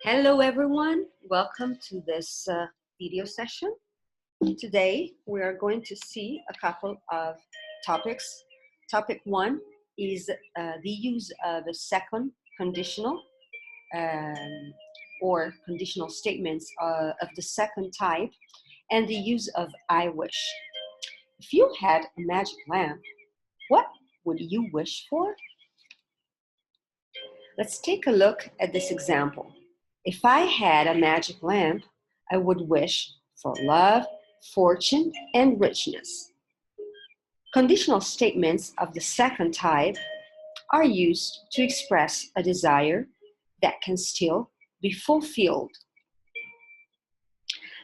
Hello everyone, welcome to this video session. Today we are going to see a couple of topics. Topic 1 is the use of a second conditional or conditional statements of the second type and the use of I wish. If you had a magic lamp, what would you wish for? Let's take a look at this example. If I had a magic lamp, I would wish for love, fortune, and richness. Conditional statements of the second type are used to express a desire that can still be fulfilled.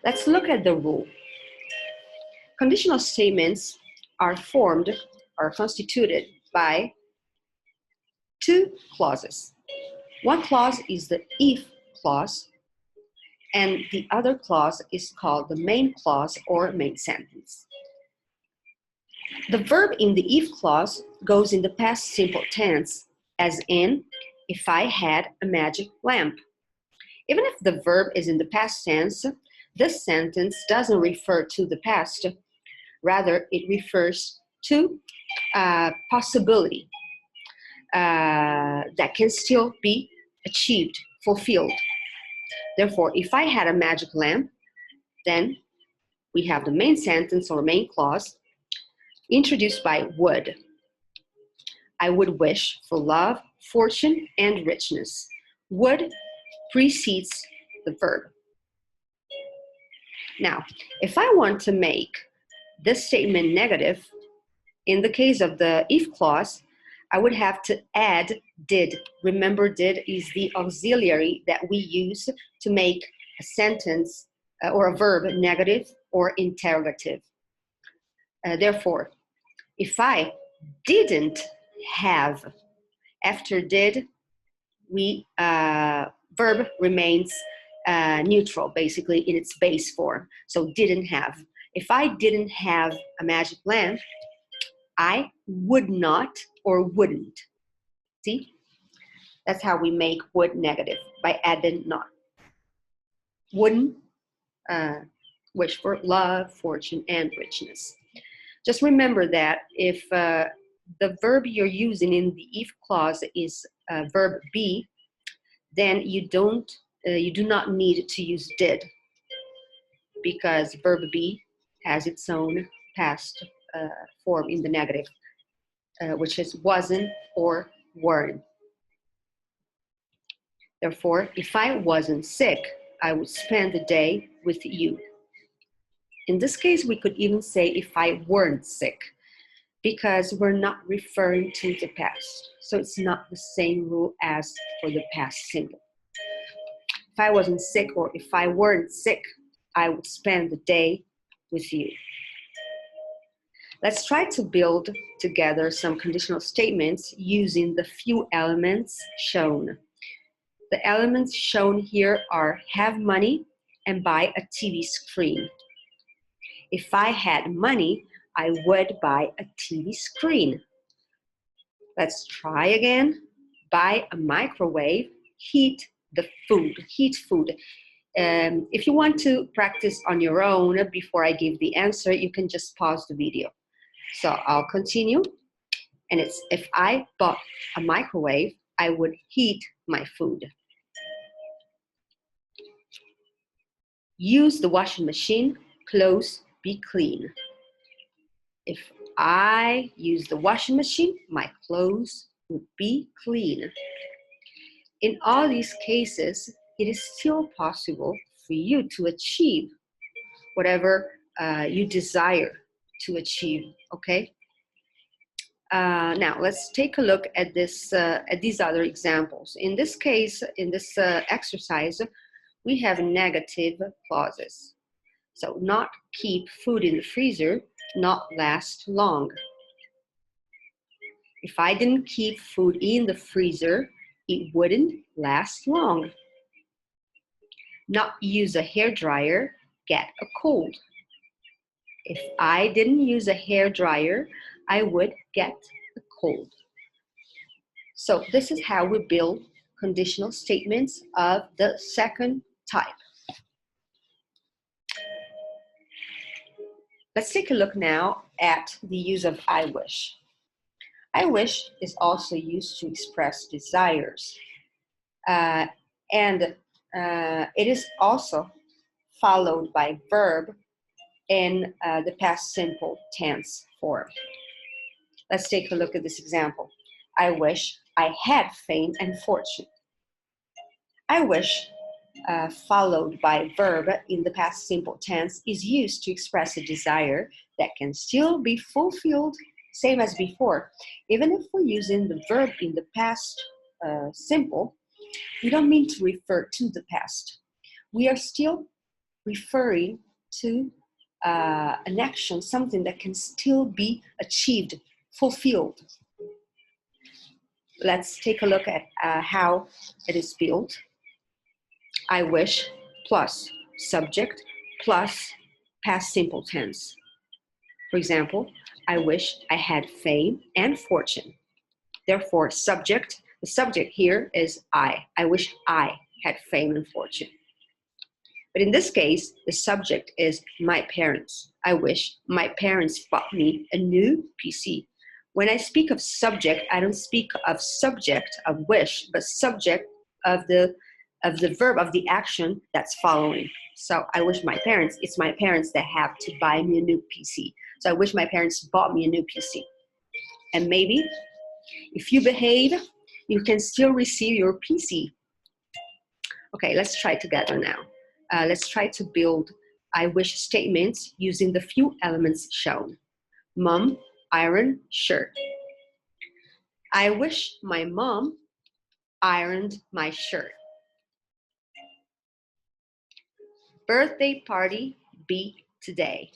Let's look at the rule. Conditional statements are constituted by two clauses. One clause is the if clause, and the other clause is called the main clause or main sentence. The verb in the if clause goes in the past simple tense, as in, if I had a magic lamp. Even if the verb is in the past tense, this sentence doesn't refer to the past. Rather, it refers to a possibility that can still be achieved, fulfilled. Therefore, if I had a magic lamp, then we have the main sentence or main clause introduced by would. I would wish for love, fortune, and richness. Would precedes the verb. Now, if I want to make this statement negative, in the case of the if clause, I would have to add did. Remember, did is the auxiliary that we use to make a sentence or a verb negative or interrogative. Therefore, if I didn't have, after did, verb remains neutral, basically, in its base form. So didn't have. If I didn't have a magic lamp, I would not or wouldn't. See? That's how we make would negative, by adding not. Wouldn't wish for love, fortune, and richness. Just remember that if the verb you're using in the if clause is verb be, then you do not need to use did, because verb be has its own past form in the negative, which is wasn't or weren't. Therefore, if I wasn't sick, I would spend the day with you. In this case, we could even say if I weren't sick, because we're not referring to the past. So it's not the same rule as for the past simple. If I wasn't sick or if I weren't sick, I would spend the day with you. Let's try to build together some conditional statements using the few elements shown. The elements shown here are have money and buy a TV screen. If I had money, I would buy a TV screen. Let's try again. Buy a microwave, heat food. If you want to practice on your own before I give the answer, you can just pause the video. So I'll continue. And it's if I bought a microwave, I would heat my food. Use the washing machine, clothes be clean. If I use the washing machine, my clothes would be clean. In all these cases, it is still possible for you to achieve whatever you desire to achieve, okay? Now, let's take a look at these other examples. In this case, in this exercise, we have negative clauses. So, not keep food in the freezer, not last long. If I didn't keep food in the freezer, it wouldn't last long. Not use a hairdryer, get a cold. If I didn't use a hairdryer, I would get a cold. So this is how we build conditional statements of the second type. Let's take a look now at the use of I wish. I wish is also used to express desires. And it is also followed by verb in the past simple tense form. Let's take a look at this example. I wish I had fame and fortune. I wish, followed by verb in the past simple tense, is used to express a desire that can still be fulfilled, same as before. Even if we're using the verb in the past simple, we don't mean to refer to the past. We are still referring to an action, something that can still be achieved, fulfilled. Let's take a look at how it is built. I wish plus subject plus past simple tense. For example, I wish I had fame and fortune. Therefore, subject, the subject here is I. I wish I had fame and fortune. But in this case, the subject is my parents. I wish my parents bought me a new PC. When I speak of subject, I don't speak of subject of wish, but subject of the verb, of the action that's following. So I wish my parents, it's my parents that have to buy me a new PC. So I wish my parents bought me a new PC. And maybe if you behave, you can still receive your PC. Okay, let's try together now. Let's try to build I wish statements using the few elements shown. Mom, iron, shirt. I wish my mom ironed my shirt. Birthday party be today.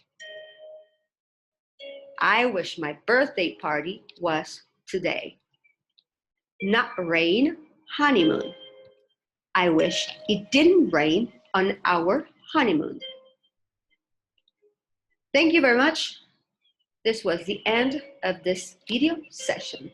I wish my birthday party was today. Not rain, honeymoon. I wish it didn't rain on our honeymoon. Thank you very much. This was the end of this video session.